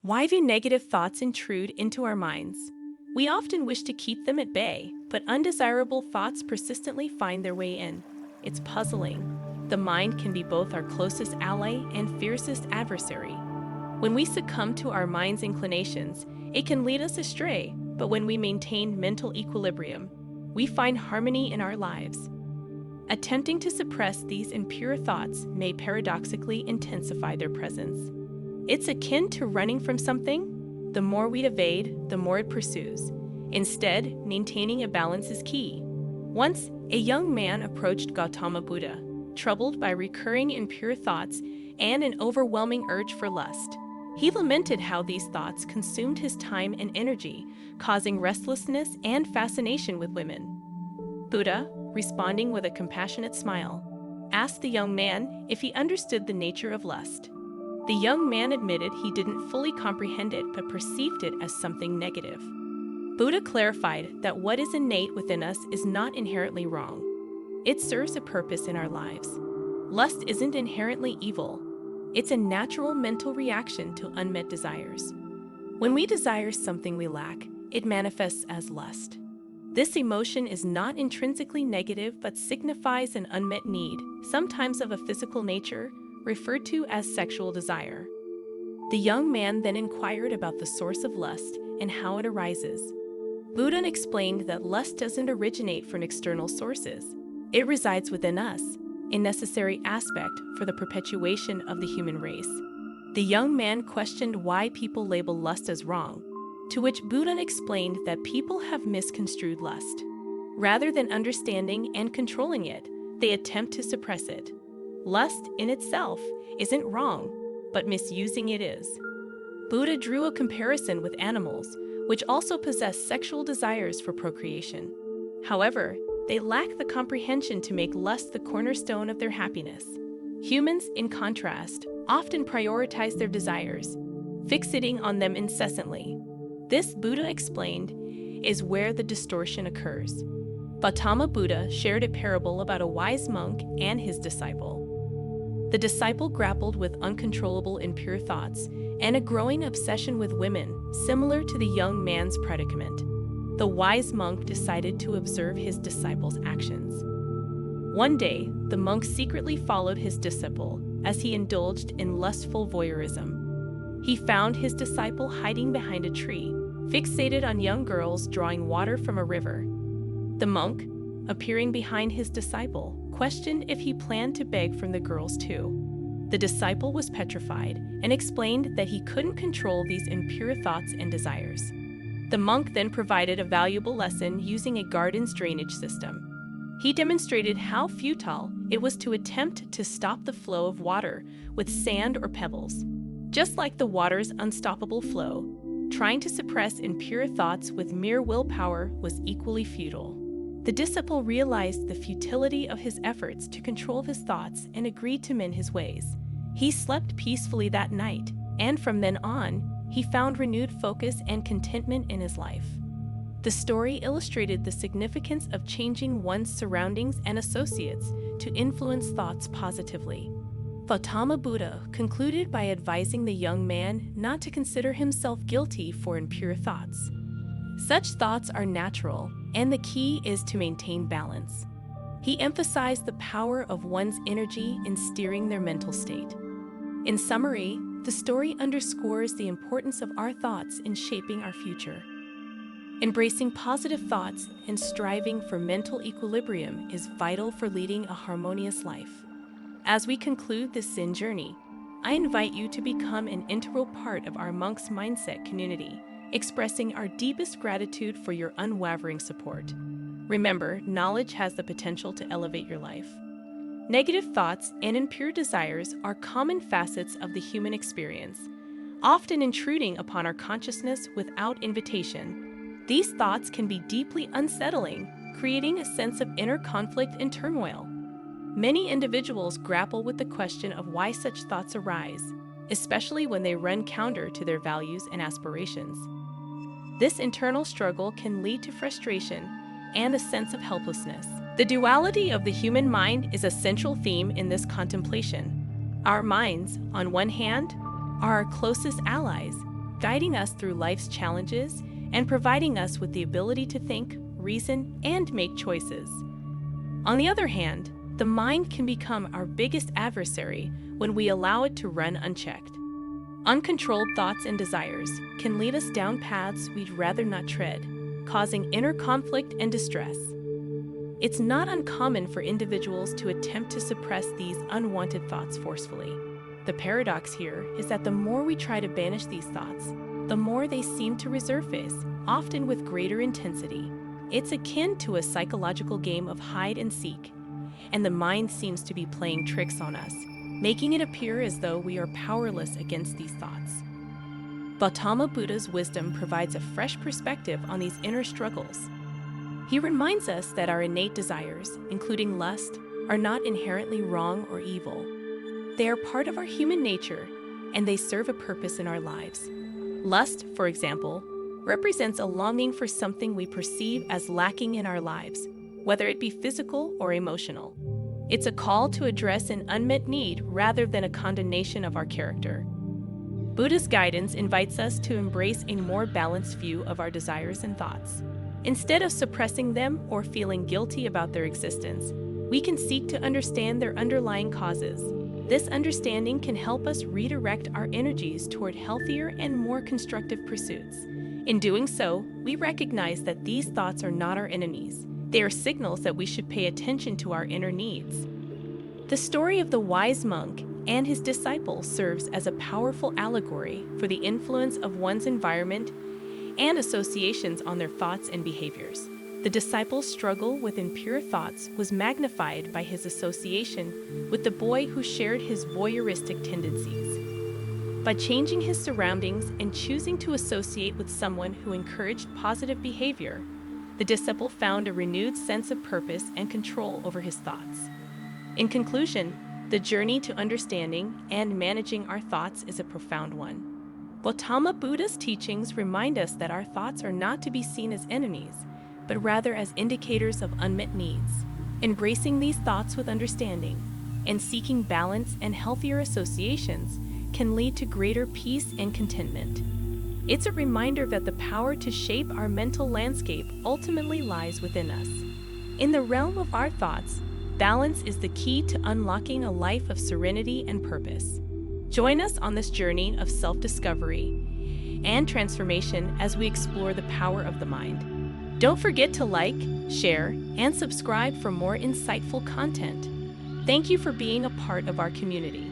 Why do negative thoughts intrude into our minds? We often wish to keep them at bay, but undesirable thoughts persistently find their way in. It's puzzling. The mind can be both our closest ally and fiercest adversary. When we succumb to our mind's inclinations, it can lead us astray, but when we maintain mental equilibrium, we find harmony in our lives. Attempting to suppress these impure thoughts may paradoxically intensify their presence. It's akin to running from something. The more we evade, the more it pursues. Instead, maintaining a balance is key. Once, a young man approached Gautama Buddha, troubled by recurring impure thoughts and an overwhelming urge for lust. He lamented how these thoughts consumed his time and energy, causing restlessness and fascination with women. Buddha, responding with a compassionate smile, asked the young man if he understood the nature of lust. The young man admitted he didn't fully comprehend it but perceived it as something negative. Buddha clarified that what is innate within us is not inherently wrong. It serves a purpose in our lives. Lust isn't inherently evil. It's a natural mental reaction to unmet desires. When we desire something we lack, it manifests as lust. This emotion is not intrinsically negative but signifies an unmet need, sometimes of a physical nature, referred to as sexual desire. The young man then inquired about the source of lust and how it arises. Buddha explained that lust doesn't originate from external sources. It resides within us, a necessary aspect for the perpetuation of the human race. The young man questioned why people label lust as wrong, to which Buddha explained that people have misconstrued lust. Rather than understanding and controlling it, they attempt to suppress it. Lust in itself isn't wrong, but misusing it is. Buddha drew a comparison with animals, which also possess sexual desires for procreation. However, they lack the comprehension to make lust the cornerstone of their happiness. Humans, in contrast, often prioritize their desires, fixating on them incessantly. This, Buddha explained, is where the distortion occurs. Gautama Buddha shared a parable about a wise monk and his disciple. The disciple grappled with uncontrollable impure thoughts and a growing obsession with women, similar to the young man's predicament. The wise monk decided to observe his disciple's actions. One day, the monk secretly followed his disciple as he indulged in lustful voyeurism. He found his disciple hiding behind a tree, fixated on young girls drawing water from a river. The monk, appearing behind his disciple, questioned if he planned to beg from the girls too. The disciple was petrified and explained that he couldn't control these impure thoughts and desires. The monk then provided a valuable lesson using a garden's drainage system. He demonstrated how futile it was to attempt to stop the flow of water with sand or pebbles. Just like the water's unstoppable flow, trying to suppress impure thoughts with mere willpower was equally futile. The disciple realized the futility of his efforts to control his thoughts and agreed to mend his ways. He slept peacefully that night, and from then on, he found renewed focus and contentment in his life. The story illustrated the significance of changing one's surroundings and associates to influence thoughts positively. Gautama Buddha concluded by advising the young man not to consider himself guilty for impure thoughts. Such thoughts are natural, and the key is to maintain balance. He emphasized the power of one's energy in steering their mental state. In summary, the story underscores the importance of our thoughts in shaping our future. Embracing positive thoughts and striving for mental equilibrium is vital for leading a harmonious life. As we conclude this Zen journey, I invite you to become an integral part of our Monks Mindset community, expressing our deepest gratitude for your unwavering support. Remember, knowledge has the potential to elevate your life. Negative thoughts and impure desires are common facets of the human experience, often intruding upon our consciousness without invitation. These thoughts can be deeply unsettling, creating a sense of inner conflict and turmoil. Many individuals grapple with the question of why such thoughts arise, especially when they run counter to their values and aspirations. This internal struggle can lead to frustration and a sense of helplessness. The duality of the human mind is a central theme in this contemplation. Our minds, on one hand, are our closest allies, guiding us through life's challenges and providing us with the ability to think, reason, and make choices. On the other hand, the mind can become our biggest adversary when we allow it to run unchecked. Uncontrolled thoughts and desires can lead us down paths we'd rather not tread, causing inner conflict and distress. It's not uncommon for individuals to attempt to suppress these unwanted thoughts forcefully. The paradox here is that the more we try to banish these thoughts, the more they seem to resurface, often with greater intensity. It's akin to a psychological game of hide and seek, and the mind seems to be playing tricks on us, making it appear as though we are powerless against these thoughts. Gautama Buddha's wisdom provides a fresh perspective on these inner struggles. He reminds us that our innate desires, including lust, are not inherently wrong or evil. They are part of our human nature, and they serve a purpose in our lives. Lust, for example, represents a longing for something we perceive as lacking in our lives, whether it be physical or emotional. It's a call to address an unmet need rather than a condemnation of our character. Buddha's guidance invites us to embrace a more balanced view of our desires and thoughts. Instead of suppressing them or feeling guilty about their existence, we can seek to understand their underlying causes. This understanding can help us redirect our energies toward healthier and more constructive pursuits. In doing so, we recognize that these thoughts are not our enemies. They are signals that we should pay attention to our inner needs. The story of the wise monk and his disciple serves as a powerful allegory for the influence of one's environment and associations on their thoughts and behaviors. The disciple's struggle with impure thoughts was magnified by his association with the boy who shared his voyeuristic tendencies. By changing his surroundings and choosing to associate with someone who encouraged positive behavior, the disciple found a renewed sense of purpose and control over his thoughts. In conclusion, the journey to understanding and managing our thoughts is a profound one. Gautama Buddha's teachings remind us that our thoughts are not to be seen as enemies, but rather as indicators of unmet needs. Embracing these thoughts with understanding and seeking balance and healthier associations can lead to greater peace and contentment. It's a reminder that the power to shape our mental landscape ultimately lies within us. In the realm of our thoughts, balance is the key to unlocking a life of serenity and purpose. Join us on this journey of self-discovery and transformation as we explore the power of the mind. Don't forget to like, share, and subscribe for more insightful content. Thank you for being a part of our community.